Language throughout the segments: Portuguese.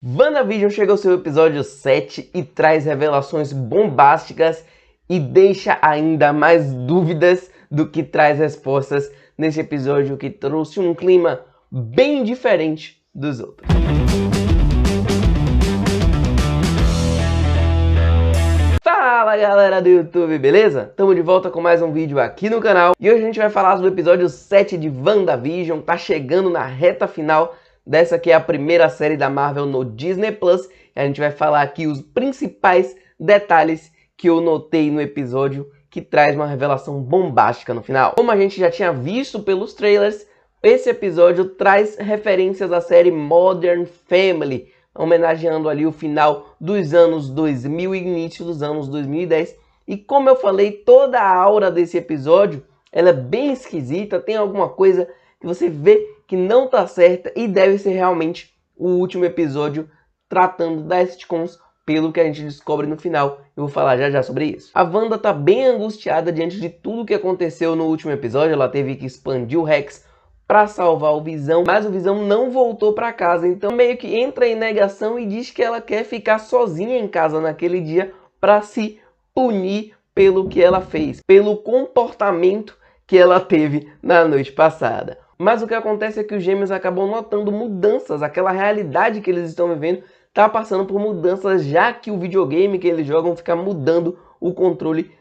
WandaVision chega ao seu episódio 7 e traz revelações bombásticas e deixa ainda mais dúvidas do que traz respostas nesse episódio que trouxe um clima bem diferente dos outros. Fala galera do YouTube, beleza? Tamo de volta com mais um vídeo aqui no canal e hoje a gente vai falar do episódio 7 de WandaVision, tá chegando na reta final dessa que é a primeira série da Marvel no Disney Plus. E a gente vai falar aqui os principais detalhes que eu notei no episódio que traz uma revelação bombástica no final. Como a gente já tinha visto pelos trailers, esse episódio traz referências à série Modern Family, homenageando ali o final dos anos 2000 e início dos anos 2010. E como eu falei, toda a aura desse episódio ela é bem esquisita, tem alguma coisa que você vê que não tá certa e deve ser realmente o último episódio tratando das sitcoms, pelo que a gente descobre no final. Eu vou falar já já sobre isso. A Wanda tá bem angustiada diante de tudo que aconteceu no último episódio. Ela teve que expandir o Rex para salvar o Visão, mas o Visão não voltou para casa, então meio que entra em negação e diz que ela quer ficar sozinha em casa naquele dia para se punir pelo que ela fez, pelo comportamento que ela teve na noite passada. Mas o que acontece é que os gêmeos acabam notando mudanças, aquela realidade que eles estão vivendo está passando por mudanças, já que o videogame que eles jogam fica mudando o controle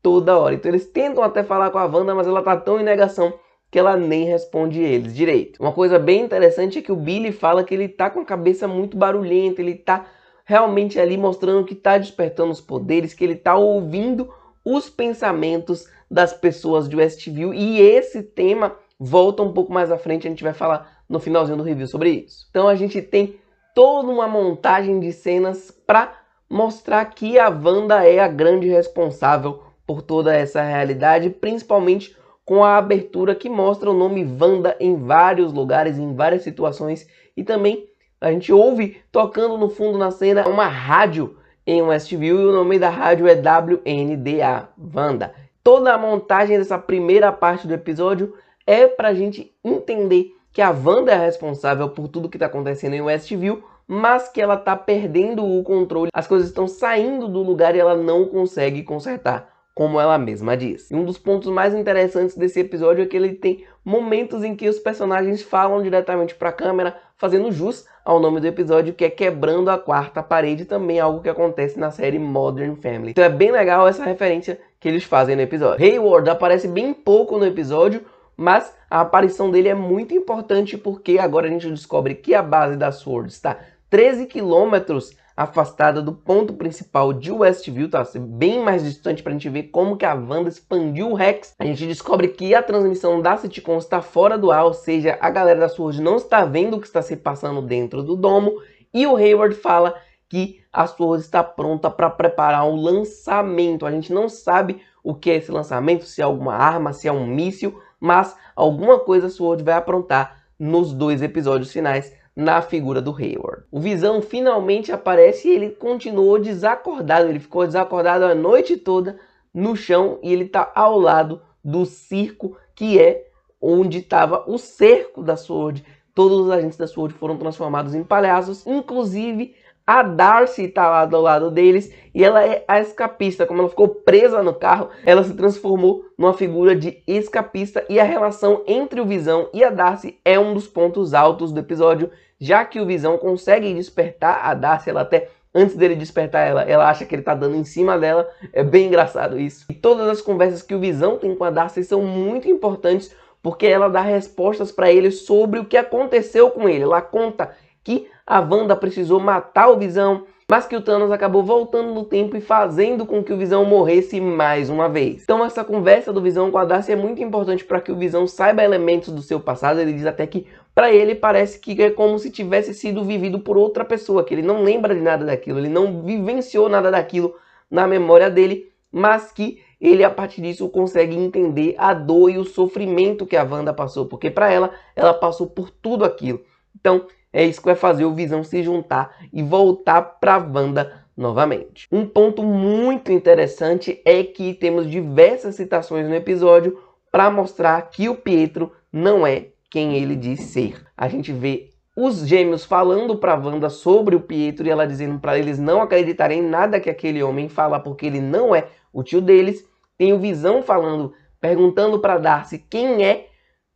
toda hora. Então eles tentam até falar com a Wanda, mas ela está tão em negação que ela nem responde eles direito. Uma coisa bem interessante é que o Billy fala que ele está com a cabeça muito barulhenta, ele está realmente ali mostrando que está despertando os poderes, que ele está ouvindo os pensamentos das pessoas de Westview, e esse tema volta um pouco mais à frente, a gente vai falar no finalzinho do review sobre isso. Então a gente tem toda uma montagem de cenas para mostrar que a Wanda é a grande responsável por toda essa realidade, principalmente com a abertura que mostra o nome Wanda em vários lugares, em várias situações, e também a gente ouve tocando no fundo na cena uma rádio em Westview, e o nome da rádio é WNDA, Wanda. Toda a montagem dessa primeira parte do episódio é pra gente entender que a Wanda é a responsável por tudo que está acontecendo em Westview, mas que ela está perdendo o controle, as coisas estão saindo do lugar e ela não consegue consertar, como ela mesma diz. E um dos pontos mais interessantes desse episódio é que ele tem momentos em que os personagens falam diretamente para a câmera, fazendo jus ao nome do episódio, que é quebrando a quarta parede, também algo que acontece na série Modern Family. Então é bem legal essa referência que eles fazem no episódio. Hayward aparece bem pouco no episódio, mas a aparição dele é muito importante porque agora a gente descobre que a base da SWORD está 13 quilômetros afastada do ponto principal de Westview, tá bem mais distante para a gente ver como que a Wanda expandiu o Rex. A gente descobre que a transmissão da sitcom está fora do ar, ou seja, a galera da SWORD não está vendo o que está se passando dentro do domo, e o Hayward fala que a SWORD está pronta para preparar o lançamento. A gente não sabe o que é esse lançamento, se é alguma arma, se é um míssil, mas alguma coisa a SWORD vai aprontar nos 2 episódios finais na figura do Hayward. O Visão finalmente aparece e ele continuou desacordado, ele ficou desacordado a noite toda no chão e ele está ao lado do circo, que é onde estava o cerco da SWORD. Todos os agentes da SWORD foram transformados em palhaços, inclusive a Darcy está lá do lado deles e ela é a escapista. Como ela ficou presa no carro, ela se transformou numa figura de escapista, e a relação entre o Visão e a Darcy é um dos pontos altos do episódio, já que o Visão consegue despertar a Darcy. Ela até, antes dele despertar ela acha que ele está dando em cima dela. É bem engraçado isso. E todas as conversas que o Visão tem com a Darcy são muito importantes, porque ela dá respostas para ele sobre o que aconteceu com ele. Ela conta que a Wanda precisou matar o Visão, mas que o Thanos acabou voltando no tempo e fazendo com que o Visão morresse mais uma vez. Então essa conversa do Visão com a Darcy é muito importante para que o Visão saiba elementos do seu passado. Ele diz até que para ele parece que é como se tivesse sido vivido por outra pessoa, que ele não lembra de nada daquilo, ele não vivenciou nada daquilo na memória dele, mas que ele a partir disso consegue entender a dor e o sofrimento que a Wanda passou, porque para ela passou por tudo aquilo. Então é isso que vai fazer o Visão se juntar e voltar para a Wanda novamente. Um ponto muito interessante é que temos diversas citações no episódio para mostrar que o Pietro não é quem ele diz ser. A gente vê os gêmeos falando pra Wanda sobre o Pietro e ela dizendo pra eles não acreditarem em nada que aquele homem fala porque ele não é o tio deles. Tem o Visão falando, perguntando pra Darcy quem é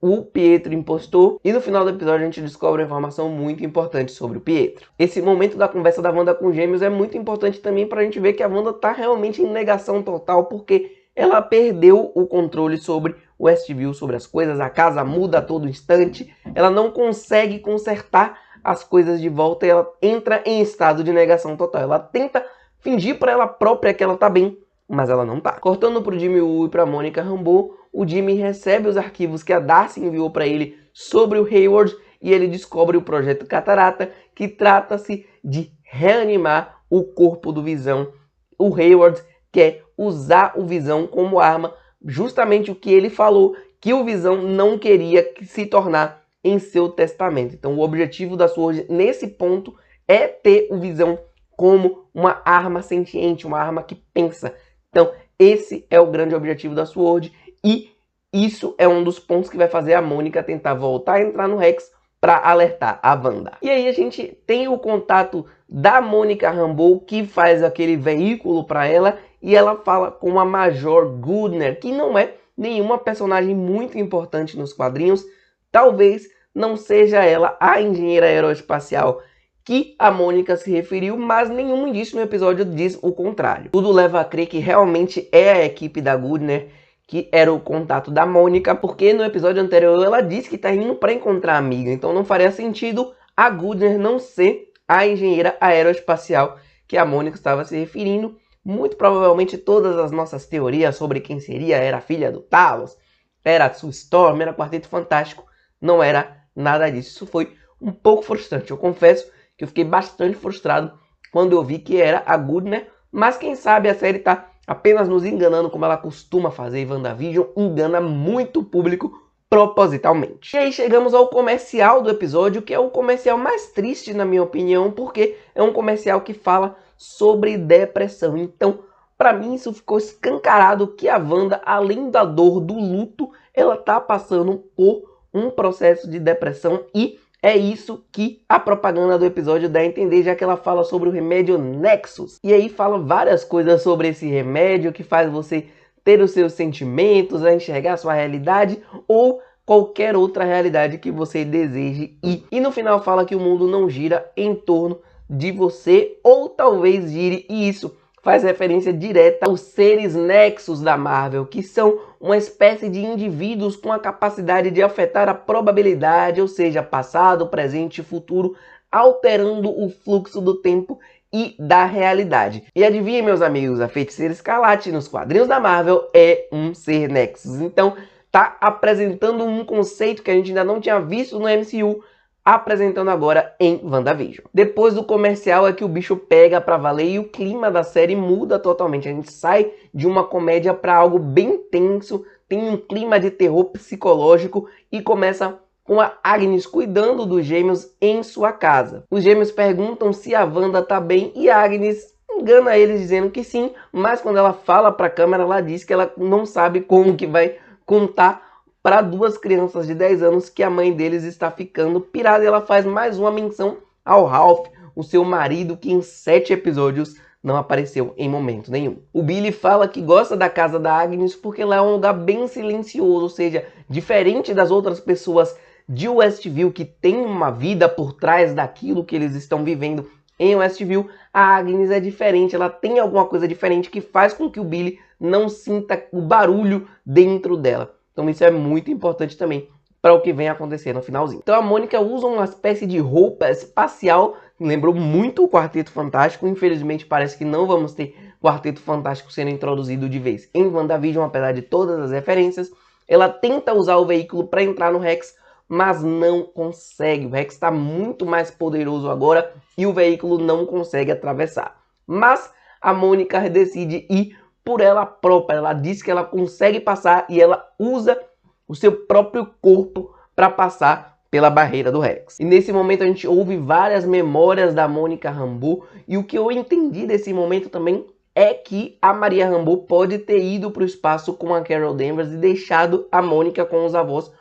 o Pietro impostor. E no final do episódio a gente descobre uma informação muito importante sobre o Pietro. Esse momento da conversa da Wanda com os gêmeos é muito importante também pra gente ver que a Wanda tá realmente em negação total, porque ela perdeu o controle sobre o Westview, sobre as coisas, a casa muda a todo instante, ela não consegue consertar as coisas de volta e ela entra em estado de negação total. Ela tenta fingir para ela própria que ela tá bem, mas ela não tá. Cortando pro Jimmy Woo e pra Monica Rambeau, o Jimmy recebe os arquivos que a Darcy enviou para ele sobre o Hayward e ele descobre o Projeto Catarata, que trata-se de reanimar o corpo do Visão. O Hayward quer usar o Visão como arma, justamente o que ele falou que o Visão não queria se tornar em seu testamento. Então o objetivo da SWORD nesse ponto é ter o Visão como uma arma sentiente, uma arma que pensa. Então esse é o grande objetivo da SWORD e isso é um dos pontos que vai fazer a Mônica tentar voltar a entrar no Rex para alertar a Wanda. E aí a gente tem o contato da Monica Rambeau, que faz aquele veículo para ela, e ela fala com a Major Goodner, que não é nenhuma personagem muito importante nos quadrinhos. Talvez não seja ela a engenheira aeroespacial que a Mônica se referiu, mas nenhum indício no episódio diz o contrário. Tudo leva a crer que realmente é a equipe da Goodner que era o contato da Mônica, porque no episódio anterior ela disse que está indo para encontrar a amiga, então não faria sentido a Goodner não ser a engenheira aeroespacial que a Mônica estava se referindo. Muito provavelmente todas as nossas teorias sobre quem seria, era a filha do Talos, era a Sue Storm, era Quarteto Fantástico, não era nada disso. Isso foi um pouco frustrante, eu confesso que eu fiquei bastante frustrado quando eu vi que era a Goodner, mas quem sabe a série está apenas nos enganando como ela costuma fazer em WandaVision, engana muito o público propositalmente. E aí chegamos ao comercial do episódio, que é o comercial mais triste na minha opinião, porque é um comercial que fala sobre depressão. Então, para mim isso ficou escancarado que a Wanda, além da dor do luto, ela tá passando por um processo de depressão e é isso que a propaganda do episódio dá a entender, já que ela fala sobre o remédio Nexus. E aí fala várias coisas sobre esse remédio que faz você ter os seus sentimentos, a enxergar a sua realidade ou qualquer outra realidade que você deseje ir. E no final fala que o mundo não gira em torno de você, ou talvez gire, e isso faz referência direta aos seres Nexus da Marvel, que são uma espécie de indivíduos com a capacidade de afetar a probabilidade, ou seja, passado, presente e futuro, alterando o fluxo do tempo e da realidade. E adivinhem, meus amigos, a Feiticeira Escarlate nos quadrinhos da Marvel é um ser Nexus. Então tá apresentando um conceito que a gente ainda não tinha visto no MCU, apresentando agora em WandaVision. Depois do comercial é que o bicho pega pra valer e o clima da série muda totalmente. A gente sai de uma comédia para algo bem tenso, tem um clima de terror psicológico e começa com a Agnes cuidando dos gêmeos em sua casa. Os gêmeos perguntam se a Wanda tá bem e a Agnes engana eles dizendo que sim, mas quando ela fala pra câmera ela diz que ela não sabe como que vai contar para duas crianças de 10 anos que a mãe deles está ficando pirada. E ela faz mais uma menção ao Ralph, o seu marido, que em 7 episódios não apareceu em momento nenhum. O Billy fala que gosta da casa da Agnes porque lá é um lugar bem silencioso, ou seja, diferente das outras pessoas de Westview que tem uma vida por trás daquilo que eles estão vivendo em Westview, a Agnes é diferente, ela tem alguma coisa diferente que faz com que o Billy não sinta o barulho dentro dela. Então isso é muito importante também para o que vem acontecer no finalzinho. Então a Mônica usa uma espécie de roupa espacial, que lembrou muito o Quarteto Fantástico. Infelizmente parece que não vamos ter Quarteto Fantástico sendo introduzido de vez em WandaVision, apesar de todas as referências. Ela tenta usar o veículo para entrar no Rex, mas não consegue. O Rex está muito mais poderoso agora e o veículo não consegue atravessar. Mas a Mônica decide ir por ela própria. Ela diz que ela consegue passar e ela usa o seu próprio corpo para passar pela barreira do Rex. E nesse momento a gente ouve várias memórias da Monica Rambeau, e o que eu entendi desse momento também é que a Maria Rambeau pode ter ido para o espaço com a Carol Danvers e deixado a Mônica com os avós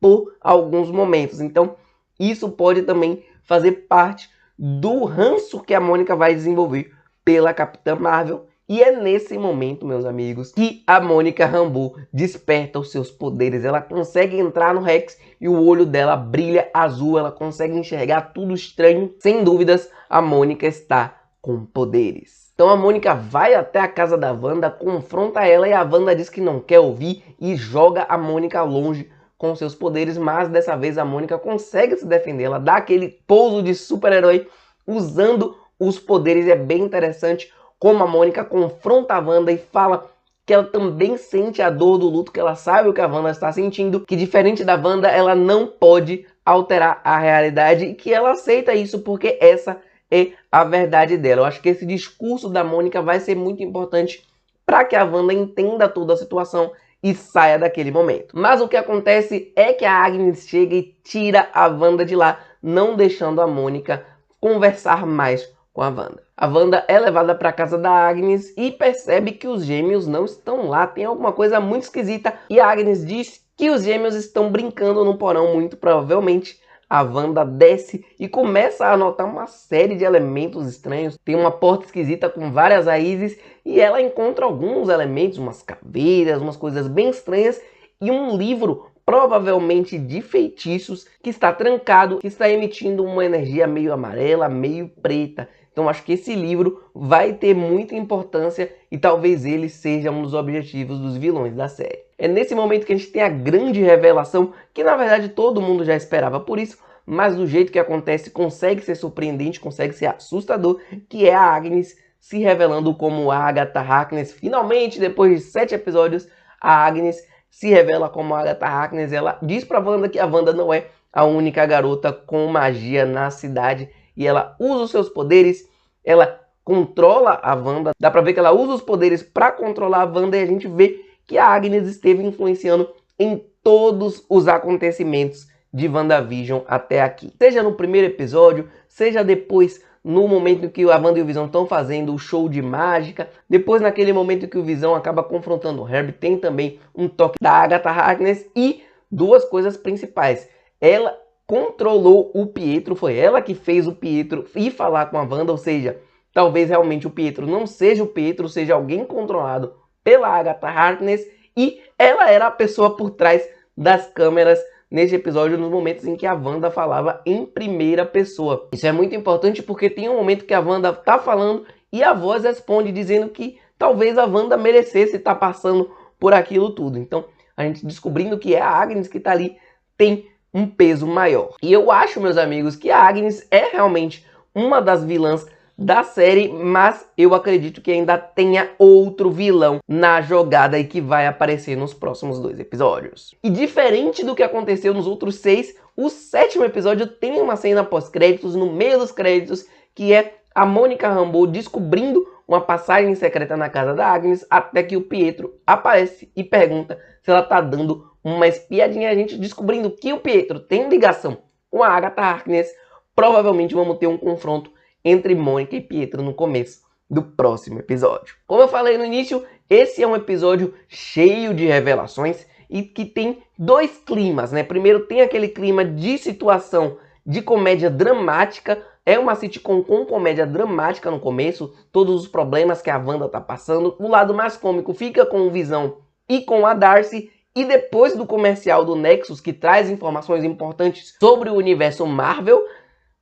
por alguns momentos. Então isso pode também fazer parte do ranço que a Mônica vai desenvolver pela Capitã Marvel. E é nesse momento, meus amigos, que a Mônica Rambeau desperta os seus poderes. Ela consegue entrar no Rex e o olho dela brilha azul. Ela consegue enxergar tudo estranho. Sem dúvidas, a Mônica está com poderes. Então a Mônica vai até a casa da Wanda, confronta ela e a Wanda diz que não quer ouvir e joga a Mônica longe com seus poderes. Mas dessa vez a Mônica consegue se defender. Ela dá aquele pouso de super-herói usando os poderes. É bem interessante como a Mônica confronta a Wanda e fala que ela também sente a dor do luto, que ela sabe o que a Wanda está sentindo, que diferente da Wanda, ela não pode alterar a realidade e que ela aceita isso porque essa é a verdade dela. Eu acho que esse discurso da Mônica vai ser muito importante para que a Wanda entenda toda a situação e saia daquele momento. Mas o que acontece é que a Agnes chega e tira a Wanda de lá, não deixando a Mônica conversar mais com a Wanda. A Wanda é levada para a casa da Agnes e percebe que os gêmeos não estão lá. Tem alguma coisa muito esquisita e a Agnes diz que os gêmeos estão brincando no porão. Muito provavelmente a Wanda desce e começa a notar uma série de elementos estranhos. Tem uma porta esquisita com várias raízes e ela encontra alguns elementos, umas caveiras, umas coisas bem estranhas e um livro provavelmente de feitiços que está trancado, que está emitindo uma energia meio amarela, meio preta. Então acho que esse livro vai ter muita importância e talvez ele seja um dos objetivos dos vilões da série. É nesse momento que a gente tem a grande revelação, que na verdade todo mundo já esperava por isso, mas do jeito que acontece consegue ser surpreendente, consegue ser assustador, que é a Agnes se revelando como Agatha Harkness. Finalmente, depois de 7 episódios, a Agnes se revela como Agatha Harkness. Ela diz pra Wanda que a Wanda não é a única garota com magia na cidade e ela usa os seus poderes, ela controla a Wanda. Dá pra ver que ela usa os poderes pra controlar a Wanda e a gente vê que a Agnes esteve influenciando em todos os acontecimentos de WandaVision até aqui. Seja no primeiro episódio, seja depois no momento em que a Wanda e o Visão estão fazendo o show de mágica, depois naquele momento em que o Visão acaba confrontando o Harry, tem também um toque da Agatha Harkness e duas coisas principais. Ela controlou o Pietro, foi ela que fez o Pietro ir falar com a Wanda, ou seja, talvez realmente o Pietro não seja o Pietro, seja alguém controlado pela Agatha Harkness e ela era a pessoa por trás das câmeras neste episódio, nos momentos em que a Wanda falava em primeira pessoa. Isso é muito importante porque tem um momento que a Wanda tá falando e a voz responde dizendo que talvez a Wanda merecesse estar passando por aquilo tudo. Então, a gente descobrindo que é a Agnes que tá ali, tem um peso maior. E eu acho, meus amigos, que a Agnes é realmente uma das vilãs da série, mas eu acredito que ainda tenha outro vilão na jogada e que vai aparecer nos próximos 2 episódios. E diferente do que aconteceu nos outros 6, o 7º episódio tem uma cena pós-créditos, no meio dos créditos, que é a Mônica Rambeau descobrindo uma passagem secreta na casa da Agnes, até que o Pietro aparece e pergunta se ela tá dando uma espiadinha. A gente descobrindo que o Pietro tem ligação com a Agatha Harkness. Provavelmente vamos ter um confronto entre Mônica e Pietro no começo do próximo episódio. Como eu falei no início, esse é um episódio cheio de revelações e que tem 2 climas, né? Primeiro tem aquele clima de situação de comédia dramática, é uma sitcom com comédia dramática no começo, todos os problemas que a Wanda tá passando. O lado mais cômico fica com o Visão e com a Darcy, e depois do comercial do Nexus, que traz informações importantes sobre o universo Marvel,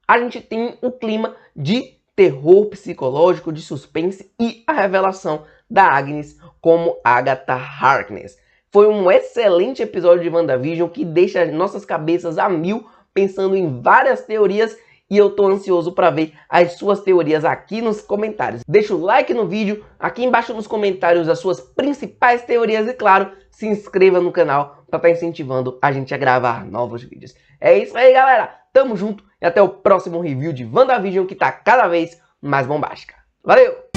a gente tem o clima de terror psicológico, de suspense e a revelação da Agnes como Agatha Harkness. Foi um excelente episódio de WandaVision que deixa nossas cabeças a mil, pensando em várias teorias, e eu tô ansioso para ver as suas teorias aqui nos comentários. Deixa o like no vídeo, aqui embaixo nos comentários as suas principais teorias e, claro, se inscreva no canal para estar incentivando a gente a gravar novos vídeos. É isso aí, galera! Tamo junto e até o próximo review de WandaVision, que tá cada vez mais bombástica. Valeu!